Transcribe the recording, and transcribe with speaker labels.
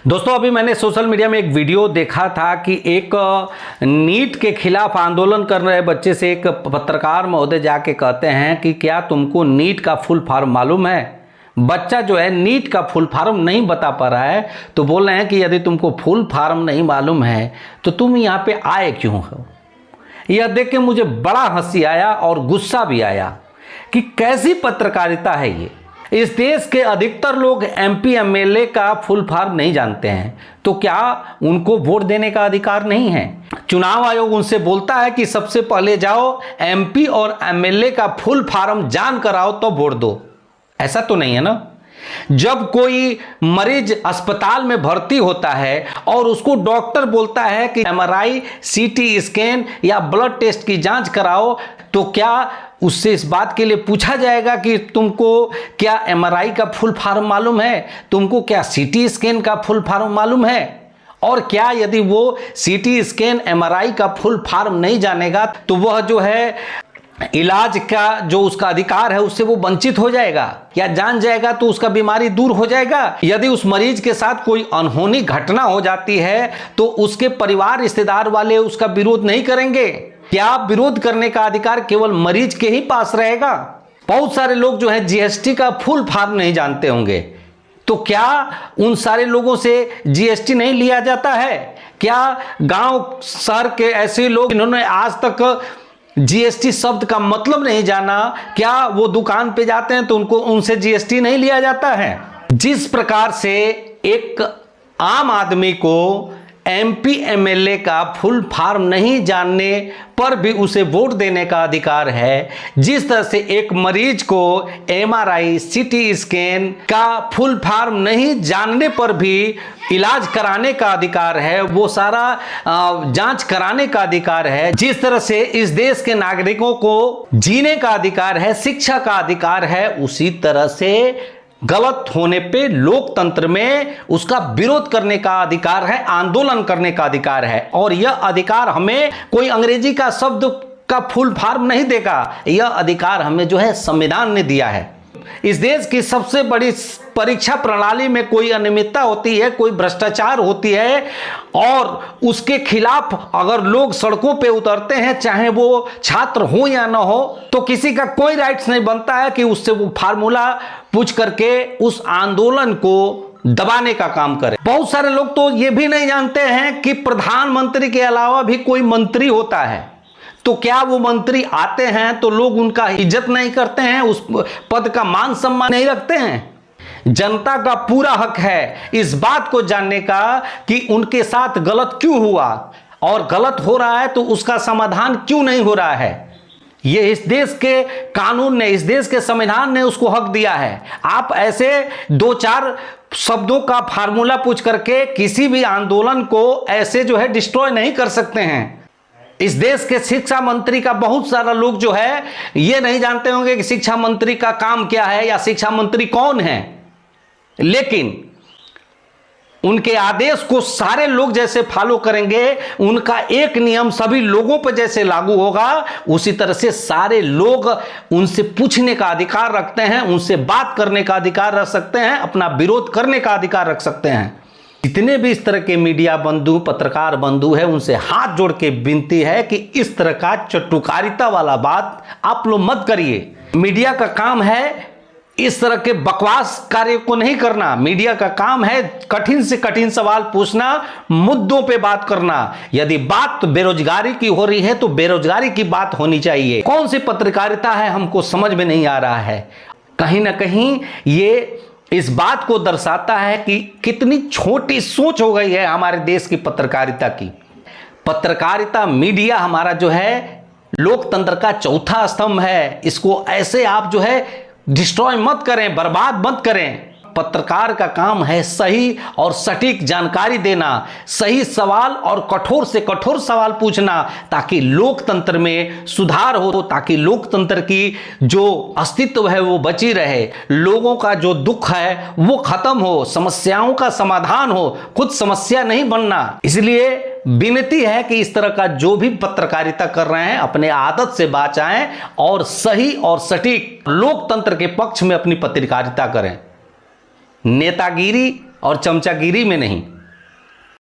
Speaker 1: दोस्तों अभी मैंने सोशल मीडिया में एक वीडियो देखा था कि एक नीट के खिलाफ आंदोलन कर रहे बच्चे से एक पत्रकार महोदय जाके कहते हैं कि क्या तुमको नीट का फुल फॉर्म मालूम है। बच्चा जो है नीट का फुल फॉर्म नहीं बता पा रहा है, तो बोल रहे हैं कि यदि तुमको फुल फॉर्म नहीं मालूम है तो तुम यहाँ पे आए क्यों हो। यह देख के मुझे बड़ा हंसी आया और गुस्सा भी आया कि कैसी पत्रकारिता है ये। इस देश के अधिकतर लोग एमपी एमएलए का फुल फॉर्म नहीं जानते हैं, तो क्या उनको वोट देने का अधिकार नहीं है। चुनाव आयोग उनसे बोलता है कि सबसे पहले जाओ एमपी और एमएलए का फुल फॉर्म जान कर आओ तो वोट दो। ऐसा तो नहीं है ना। जब कोई मरीज अस्पताल में भर्ती होता है और उसको डॉक्टर बोलता है कि एमआरआई, सीटी स्कैन या ब्लड टेस्ट की जांच कराओ, तो क्या उससे इस बात के लिए पूछा जाएगा कि तुमको क्या एमआरआई का फुल फॉर्म मालूम है, तुमको क्या सीटी स्कैन का फुल फॉर्म मालूम है। और क्या यदि वो सीटी स्कैन एमआरआई का फुल फॉर्म नहीं जानेगा तो वह जो है इलाज का जो उसका अधिकार है उससे वो वंचित हो जाएगा, या जान जाएगा तो उसका बीमारी दूर हो जाएगा। यदि उस मरीज के साथ कोई अनहोनी घटना हो जाती है तो उसके परिवार रिश्तेदार वाले उसका विरोध नहीं करेंगे। क्या विरोध करने का अधिकार केवल मरीज के ही पास रहेगा। बहुत सारे लोग जो है जीएसटी का फुल फॉर्म नहीं जानते होंगे, तो क्या उन सारे लोगों से जीएसटी नहीं लिया जाता है। क्या गांव शहर के ऐसे लोग जिन्होंने आज तक जीएसटी शब्द का मतलब नहीं जाना, क्या वो दुकान पे जाते हैं तो उनसे जीएसटी नहीं लिया जाता है। जिस प्रकार से एक आम आदमी को एमपी एमएलए का फुल फॉर्म नहीं जानने पर भी उसे वोट देने का अधिकार है, जिस तरह से एक मरीज को एमआरआई, सीटी स्कैन का फुल फॉर्म नहीं जानने पर भी इलाज कराने का अधिकार है, वो सारा जांच कराने का अधिकार है, जिस तरह से इस देश के नागरिकों को जीने का अधिकार है, शिक्षा का अधिकार है, उसी तरह से गलत होने पे लोकतंत्र में उसका विरोध करने का अधिकार है, आंदोलन करने का अधिकार है। और यह अधिकार हमें कोई अंग्रेजी का शब्द का फुल फॉर्म नहीं देगा, यह अधिकार हमें जो है संविधान ने दिया है। इस देश की सबसे बड़ी परीक्षा प्रणाली में कोई अनियमितता होती है, कोई भ्रष्टाचार होती है, और उसके खिलाफ अगर लोग सड़कों पे उतरते हैं, चाहे वो छात्र हो या ना हो, तो किसी का कोई राइट्स नहीं बनता है कि उससे वो फार्मूला पूछ करके उस आंदोलन को दबाने का काम करे। बहुत सारे लोग तो ये भी नहीं जानते हैं कि प्रधानमंत्री के अलावा भी कोई मंत्री होता है, तो क्या वो मंत्री आते हैं तो लोग उनका इज्जत नहीं करते हैं, उस पद का मान सम्मान नहीं रखते हैं। जनता का पूरा हक है इस बात को जानने का कि उनके साथ गलत क्यों हुआ, और गलत हो रहा है तो उसका समाधान क्यों नहीं हो रहा है। ये इस देश के कानून ने, इस देश के संविधान ने उसको हक दिया है। आप ऐसे दो चार शब्दों का फार्मूला पूछ करके किसी भी आंदोलन को ऐसे जो है डिस्ट्रॉय नहीं कर सकते हैं। इस देश के शिक्षा मंत्री का बहुत सारा लोग जो है ये नहीं जानते होंगे कि शिक्षा मंत्री का काम क्या है या शिक्षा मंत्री कौन है, लेकिन उनके आदेश को सारे लोग जैसे फॉलो करेंगे, उनका एक नियम सभी लोगों पर जैसे लागू होगा, उसी तरह से सारे लोग उनसे पूछने का अधिकार रखते हैं, उनसे बात करने का अधिकार रख सकते हैं, अपना विरोध करने का अधिकार रख सकते हैं। जितने भी इस तरह के मीडिया बंधु, पत्रकार बंधु है, उनसे हाथ जोड़ के विनती है कि इस तरह का चटुकारिता वाला बात आप लोग मत करिए। मीडिया का काम है इस तरह के बकवास कार्य को नहीं करना। मीडिया का काम है कठिन से कठिन सवाल पूछना, मुद्दों पे बात करना। यदि बात बेरोजगारी की हो रही है तो बेरोजगारी की बात होनी चाहिए। कौन सी पत्रकारिता है हमको समझ में नहीं आ रहा है। कहीं ना कहीं ये इस बात को दर्शाता है कि कितनी छोटी सोच हो गई है हमारे देश की पत्रकारिता की। पत्रकारिता, मीडिया हमारा जो है लोकतंत्र का चौथा स्तंभ है। इसको ऐसे आप जो है डिस्ट्रॉय मत करें, बर्बाद मत करें। पत्रकार का काम है सही और सटीक जानकारी देना, सही सवाल और कठोर से कठोर सवाल पूछना, ताकि लोकतंत्र में सुधार हो, ताकि लोकतंत्र की जो अस्तित्व है वो बची रहे, लोगों का जो दुख है वो खत्म हो, समस्याओं का समाधान हो, खुद समस्या नहीं बनना। इसलिए विनती है कि इस तरह का जो भी पत्रकारिता कर रहे हैं अपने आदत से बचाएं और सही और सटीक लोकतंत्र के पक्ष में अपनी पत्रकारिता करें। नेतागिरी और चमचागिरी में नहीं।